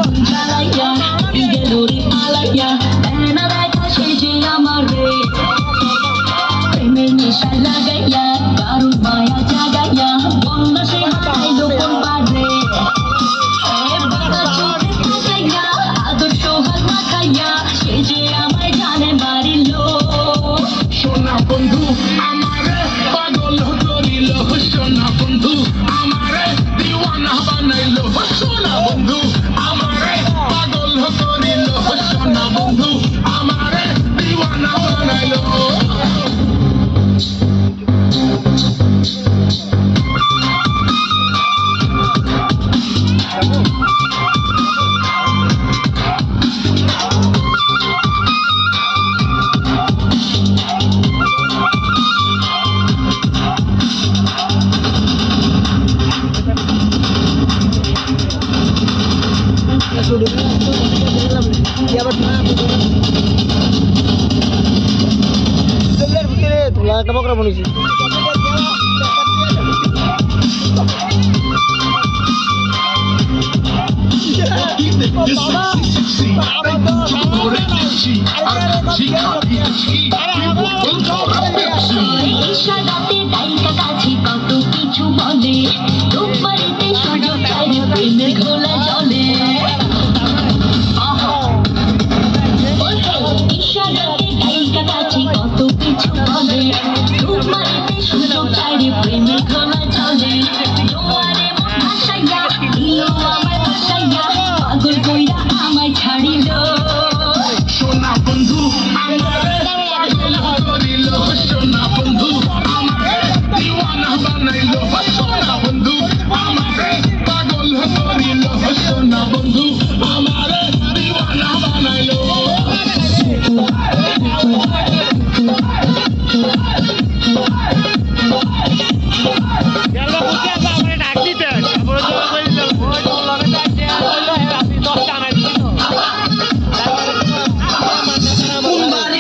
আগুন জ্বালাইয়া ঈদে দড়ি পালাইয়া না দেখা সে যে আমার রে প্রেমের নেশা লাগাইয়া দারুণ মায়া জাগাইয়া বন্ধা সে হারাইলো কোন পারে আদর সোহাগ মাখাইয়া সে যে আমায় জানে বাড়িল সোনা বন্ধু আমারে পাগল করিল সোনা বন্ধু আমারে দিওয়ানা বানাইল সোনা বন্ধু আমারে পাগল করিল সোনা বন্ধু আমারে দিওয়ানা বানাইল একটা বকরা বলেছি ইশারাতে ডাইকা কাছে কত কিছু বলে রূপবাড়িতে সুযোগ চাই প্রেমের ঘোলা